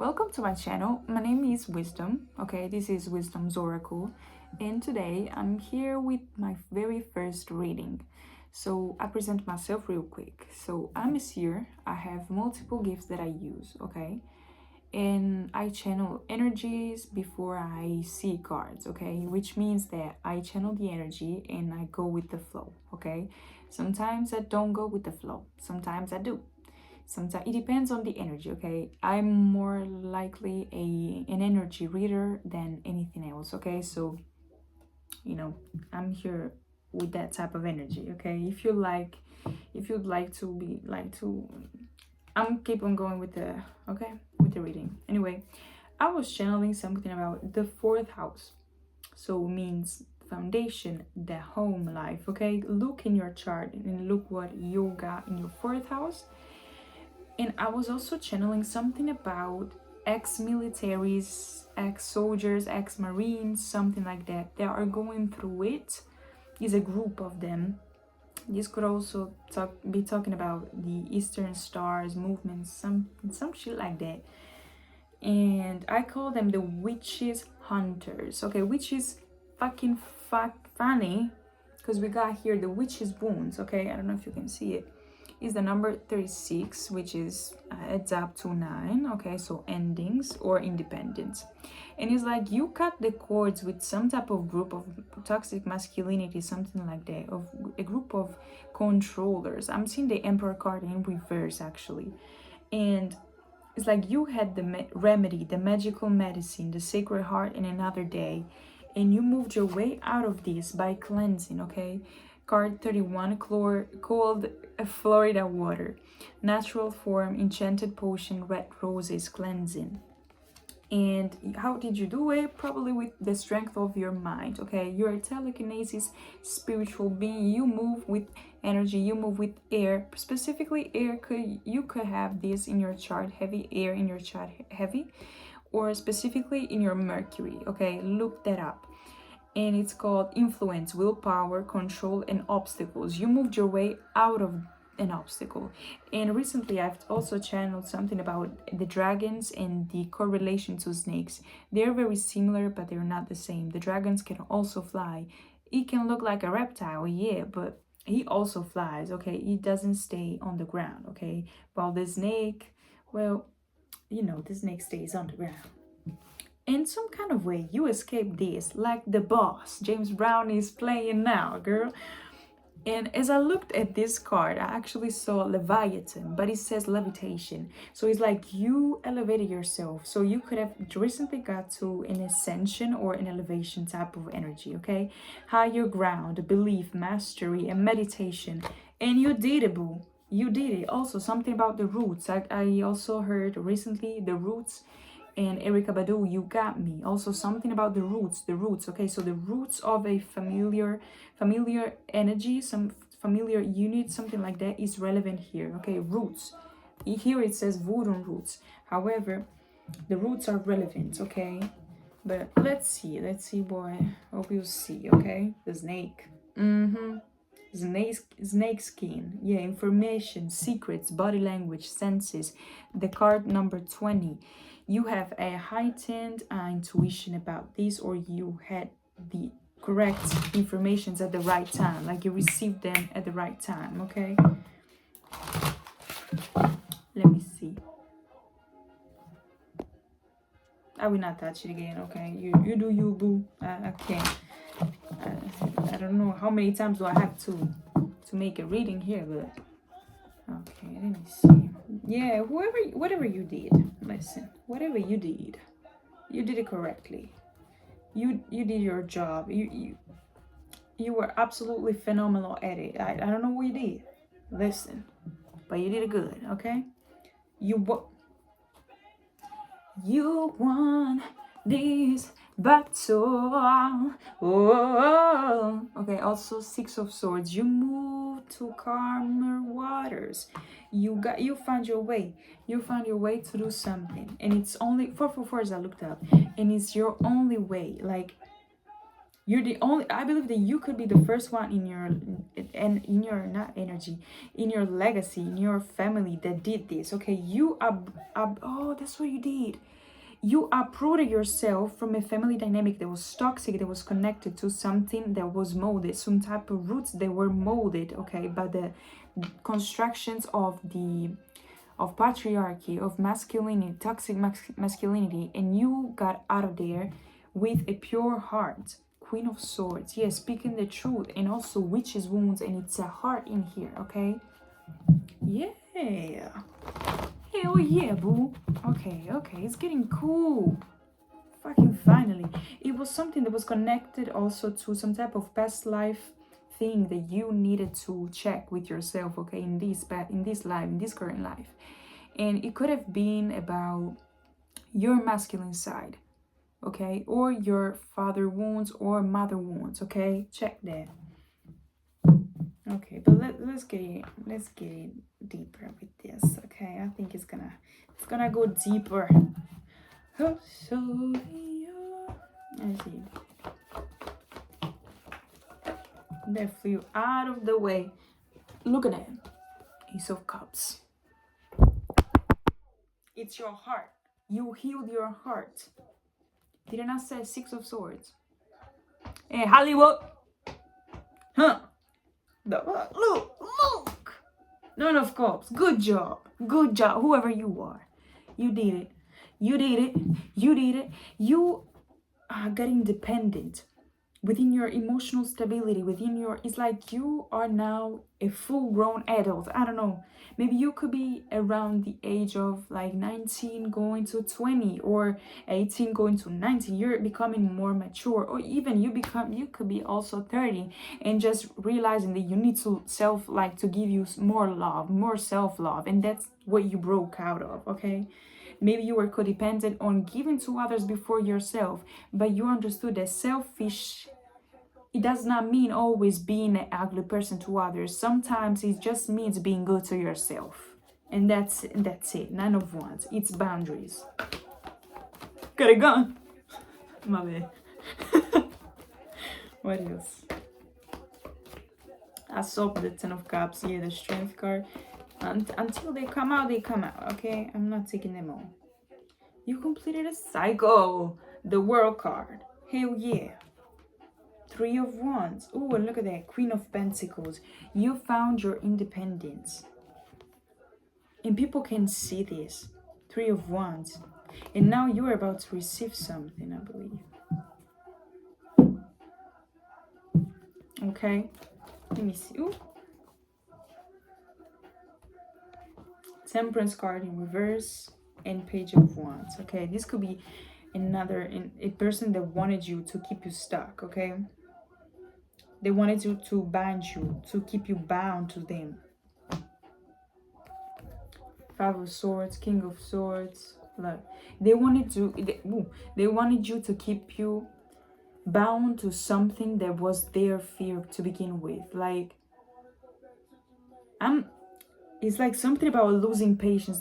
Welcome to my channel. My name is Wisdom. Okay, this is Wisdom's Oracle, and today I'm here with my very first reading. So I present myself real quick. So I'm a seer. I have multiple gifts that I use, okay? And I channel energies before I see cards, okay? Which means that I channel the energy and I go with the flow, okay? Sometimes I don't go with the flow. Sometimes I do. Sometimes it depends on the energy, okay? I'm more likely an energy reader than anything else, okay? So I'm here with that type of energy, okay? If you'd like to I'm keep on going with the reading. Anyway, I was channeling something about the fourth house. So means foundation, the home life, okay? Look in your chart and look what you got in your fourth house. And I was also channeling something about ex-militaries, ex-soldiers, ex-marines, something like that. They are going through it. Is a group of them. This could also be talking about the Eastern Stars movement, some shit like that. And I call them the witches hunters. Okay, which is fucking funny because we got here the witches wounds. Okay, I don't know if you can see it. Is the number 36, which is adds up to 9. Okay, so endings or independence. And it's like you cut the cords with some type of group of toxic masculinity, something like that, of a group of controllers. I'm seeing the Emperor card in reverse actually. And it's like you had the remedy, the magical medicine, the sacred heart in another day, and you moved your way out of this by cleansing, okay? Card 31, cold Florida water, natural form, enchanted potion, red roses, cleansing. And how did you do it? Probably with the strength of your mind, okay? You're a telekinesis spiritual being. You move with energy, you move with air. Specifically air, you could have this in your chart, heavy air in your chart, heavy, or specifically in your Mercury, okay? Look that up. And it's called influence, willpower, control, and obstacles. You moved your way out of an obstacle. And recently I've also channeled something about the dragons and the correlation to snakes. They're very similar, but they're not the same. The dragons can also fly. It can look like a reptile, yeah, but he also flies, okay? He doesn't stay on the ground, okay? While the snake, well, the snake stays on the ground. In some kind of way, you escape this, like the boss James Brown is playing now, girl. And as I looked at this card, I actually saw Leviathan, but it says levitation. So it's like you elevated yourself. So you could have recently got to an ascension or an elevation type of energy, okay? Higher ground, belief, mastery, and meditation. And you did it, boo. You did it. Also, something about the roots. I also heard recently the roots. And Erica Badu, you got me. Also something about the roots, okay? So the roots of a familiar energy, some familiar unit, something like that is relevant here, okay? Roots. Here it says voodoo roots. However, the roots are relevant, okay? But let's see, boy. Hope you see, okay? The snake. Snake skin. Yeah, information, secrets, body language, senses. The card number 20. You have a heightened intuition about this, or you had the correct informations at the right time, like you received them at the right time, okay? Let me see. I will not touch it again, okay? You do you, boo. I can't. I don't know how many times do I have to make a reading here, but okay, let me see. Yeah, whatever you did, listen, whatever you did it correctly. You did your job. You were absolutely phenomenal at it. I don't know what you did, listen, but you did it good, okay? You won this battle. Oh, okay. Also, 6 of Swords. You moved to calmer waters. You found your way. You found your way to do something, and it's only 444 as I looked up, and it's your only way. Like You're the only, I believe that you could be the first one and in your, not energy, in your legacy, in your family that did this. Okay, you oh, that's what you did. You uprooted yourself from a family dynamic that was toxic, that was connected to something that was molded, some type of roots that were molded, okay, by the constructions of patriarchy, of masculinity, toxic masculinity, and you got out of there with a pure heart. Queen of Swords, yes, speaking the truth, and also witch's wounds, and it's a heart in here, okay? Yeah. Hell yeah, boo. Okay, it's getting cool. Fucking finally. It was something that was connected also to some type of past life thing that you needed to check with yourself, okay, in this life, in this current life. And it could have been about your masculine side, okay, or your father wounds or mother wounds, okay? Check that. Okay, but let's get it deeper with this, okay? I think it's gonna go deeper. Oh, so let's see. That flew out of the way. Look at that. Ace of Cups. It's your heart. You healed your heart. Didn't I say Six of Swords? Hey, Hollywood. Huh? Look. Nine of Cups. Good job. Whoever you are. You did it. You are getting dependent within your emotional stability, it's like you are now a full-grown adult. I don't know, maybe you could be around the age of like 19 going to 20 or 18 going to 19. You're becoming more mature, or even you could be also 30 and just realizing that you need to to give you more self-love, and that's what you broke out of, okay? Maybe you were codependent on giving to others before yourself, but you understood that selfish, it does not mean always being an ugly person to others. Sometimes it just means being good to yourself. And that's it. None of Wands. It's boundaries. Got a gun. My bad. What else? I saw the Ten of Cups. Yeah, the Strength card. Until they come out, okay? I'm not taking them all. You completed a cycle. The World card. Hell yeah. Three of Wands. Oh, and look at that. Queen of Pentacles. You found your independence. And people can see this. Three of Wands. And now you're about to receive something, I believe. Okay. Let me see. Ooh. Temperance card in reverse and Page of Wands. Okay, this could be a person that wanted you to keep you stuck, okay? They wanted you to bind you, to keep you bound to them. Five of Swords, King of Swords. Look, they wanted you to keep you bound to something that was their fear to begin with. Like, it's like something about losing patience,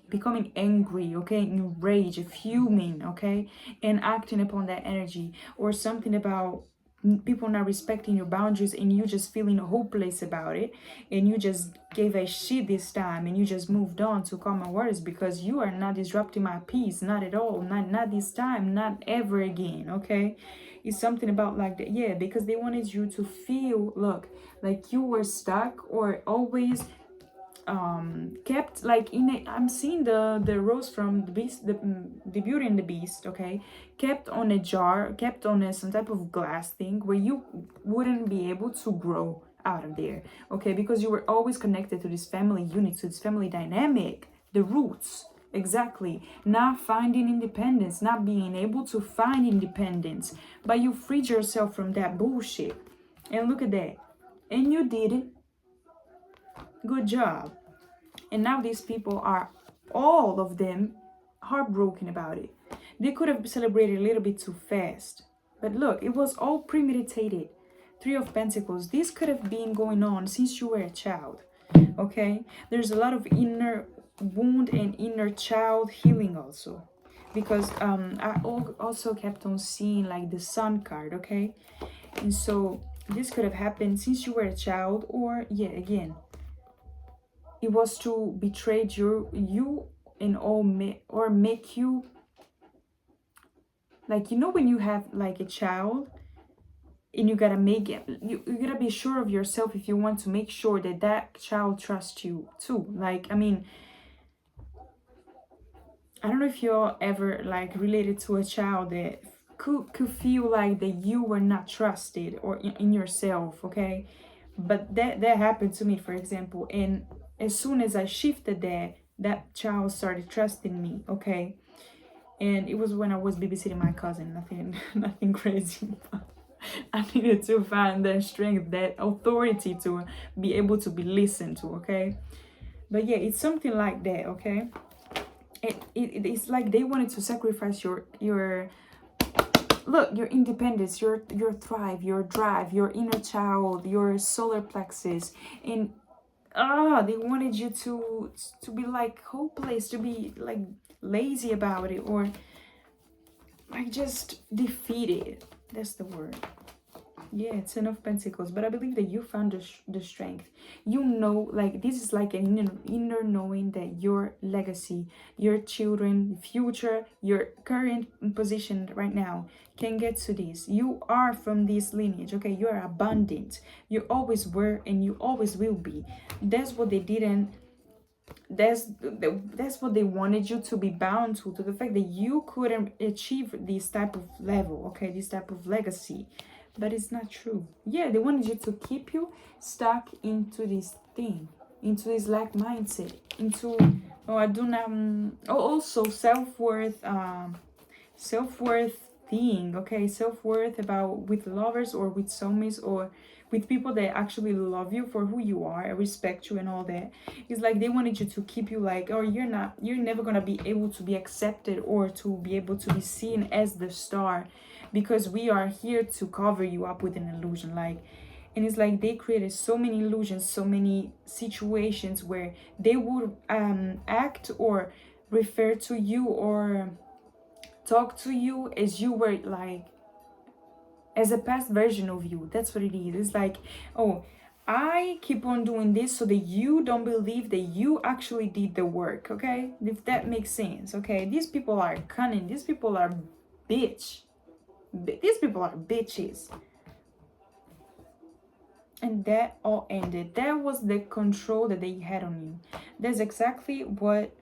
becoming angry, okay, enraged, fuming, okay, and acting upon that energy, or something about people not respecting your boundaries and you just feeling hopeless about it, and you just gave a shit this time and you just moved on to calmer waters because you are not disrupting my peace, not at all, not this time, not ever again, okay? It's something about like that, yeah, because they wanted you to feel, look, like you were stuck or always kept like I'm seeing the rose from the beast, the Beauty and the Beast, okay, kept on a jar, kept on some type of glass thing where you wouldn't be able to grow out of there, okay, because you were always connected to this family unit, to this family dynamic, the roots, exactly, not finding independence, not being able to find independence, but you freed yourself from that bullshit, and look at that, and you did it. Good job. And now these people are, all of them, heartbroken about it. They could have celebrated a little bit too fast. But look, it was all premeditated. Three of Pentacles. This could have been going on since you were a child. Okay? There's a lot of inner wound and inner child healing also. because I also kept on seeing like the sun card, okay? And so this could have happened since you were a child, or yeah, again, it was to betray you and all or make you, like, you know, when you have like a child and you gotta make it, you gotta be sure of yourself if you want to make sure that that child trusts you too. Like, I mean, I don't know if you're ever like related to a child that could feel like that you were not trusted or in yourself, okay? But that happened to me, for example, and as soon as I shifted that child started trusting me, okay? And it was when I was babysitting my cousin, nothing nothing crazy. I needed to find that strength, that authority to be able to be listened to, okay? But yeah, it's something like that, okay? It's like they wanted to sacrifice your look, your independence, your thrive, your drive, your inner child, your solar plexus, and they wanted you to be like hopeless, to be like lazy about it, or like just defeated. That's the word. Yeah, it's Ten of Pentacles, but I believe that you found the strength. You know, like this is like an inner knowing that your legacy, your children, future, your current position right now can get to this. You are from this lineage, okay? You are abundant. You always were and you always will be. That's what they didn't. That's what they wanted you to be bound to the fact that you couldn't achieve this type of level, okay? This type of legacy. But it's not true. Yeah, they wanted you to keep you stuck into this thing, into this lack mindset, into I do not also self-worth thing, okay? Self-worth about with lovers or with soulmates or with people that actually love you for who you are, respect you and all that. It's like they wanted you to keep you like, oh, you're never gonna be able to be accepted or to be able to be seen as the star, because we are here to cover you up with an illusion. Like, and it's like they created so many illusions, so many situations where they would act or refer to you or talk to you as you were like as a past version of you. That's what it is. It's like, oh, I keep on doing this so that you don't believe that you actually did the work, okay? If that makes sense, okay? These people are cunning. These people are bitch. These people are bitches. And that all ended. That was the control that they had on you. That's exactly what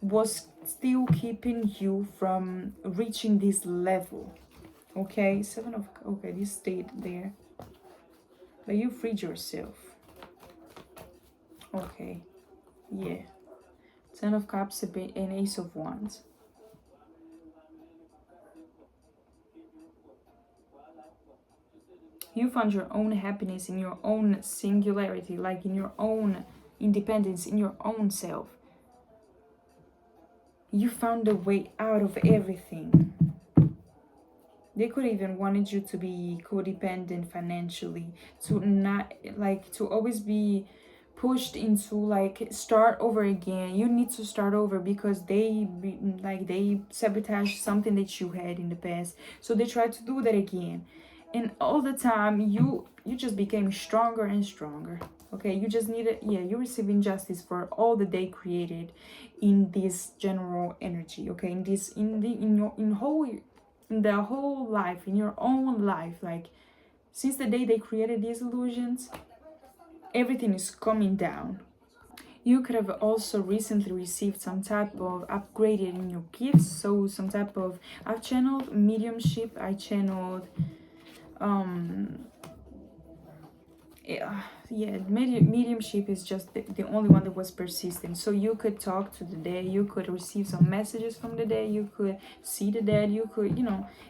was still keeping you from reaching this level. Okay, okay, this stayed there. But you freed yourself. Okay, yeah. Ten of Cups and Ace of Wands. You found your own happiness in your own singularity, like in your own independence, in your own self. You found a way out of everything. They could even wanted you to be codependent financially, to not like to always be pushed into like start over again. You need to start over because they sabotage something that you had in the past, so they try to do that again, and all the time you just became stronger and stronger. Okay, you just needed, yeah, you receive injustice for all that they created in this general energy. Okay, in this in the whole life, in your own life, like since the day they created these illusions, everything is coming down. You could have also recently received some type of upgraded in your gifts, so some type of, I've channeled mediumship, I channeled mediumship is just the only one that was persistent. So you could talk to the dead, you could receive some messages from the dead, you could see the dead, you could,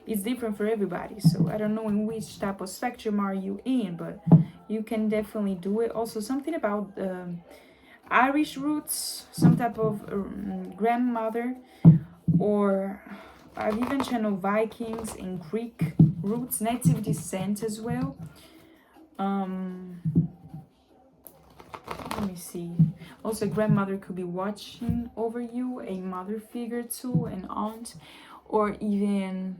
it's different for everybody. So I don't know in which type of spectrum are you in, but you can definitely do it. Also something about Irish roots, some type of grandmother, or I've even channeled Vikings and Greek roots, native descent as well. Let me see. Also, a grandmother could be watching over you, a mother figure too, an aunt, or even,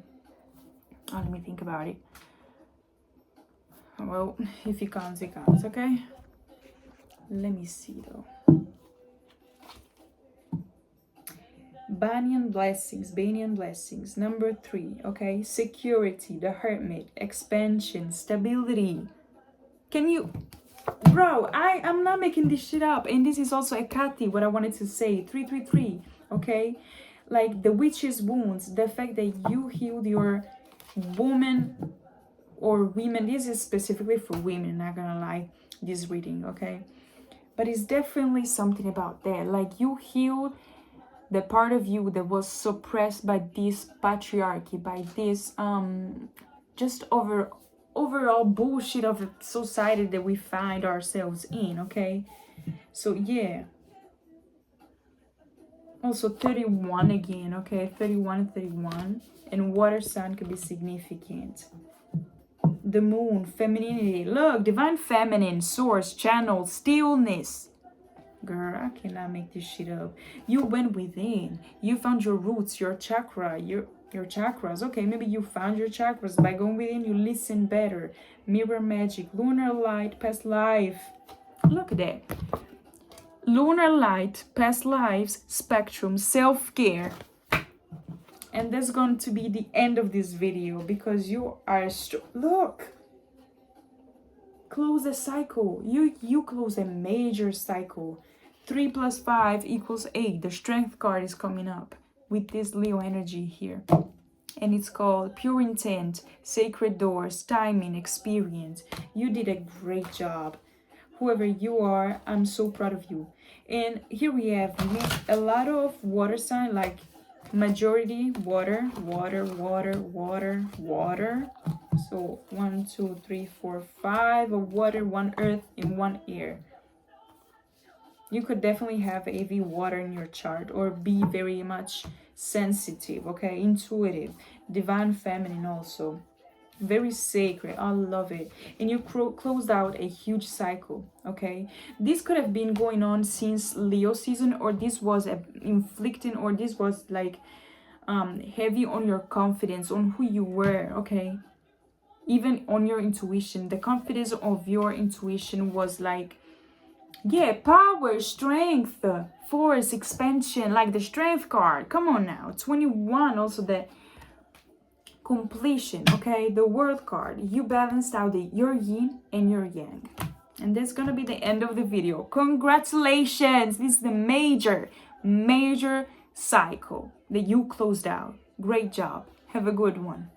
oh, let me think about it. Well, if it counts, it counts, okay? Let me see though. Banyan blessings. Number 3, okay? Security, the hermit, expansion, stability. Can you, bro, I'm not making this shit up. And this is also a Kati, what I wanted to say. 333, okay? Like the witch's wounds, the fact that you healed your woman or women. This is specifically for women, not gonna lie, this reading, okay? But it's definitely something about that. Like you healed the part of you that was suppressed by this patriarchy, by this just overall bullshit of a society that we find ourselves in, okay? So yeah. Also 31 again, okay? 31 and 31. And water sign could be significant. The moon, femininity. Look, divine feminine, source, channel, stillness. Girl, I cannot make this shit up. You went within. You found your roots, your chakra, your chakras. Okay, maybe you found your chakras. By going within, you listen better. Mirror magic, lunar light, past life. Look at that. Lunar light, past lives, spectrum, self-care. And that's going to be the end of this video because you are look. Close a cycle. You close a major cycle. 3 + 5 = 8. The strength card is coming up with this Leo energy here. And it's called pure intent, sacred doors, timing, experience. You did a great job. Whoever you are, I'm so proud of you. And here we have a lot of water sign, like majority water. So 1, 2, 3, 4, 5 of water, 1 earth, and 1 air. You could definitely have AV water in your chart or be very much sensitive, okay? Intuitive, divine feminine also. Very sacred. I love it. And you closed out a huge cycle, okay? This could have been going on since Leo season, or this was inflicting, or this was like heavy on your confidence, on who you were, okay? Even on your intuition. The confidence of your intuition was like, yeah, power, strength, force, expansion, like the strength card. Come on now. 21, also the completion, okay? The world card. You balanced out your yin and your yang. And that's gonna be the end of the video. Congratulations. This is the major cycle that you closed out. Great job. Have a good one.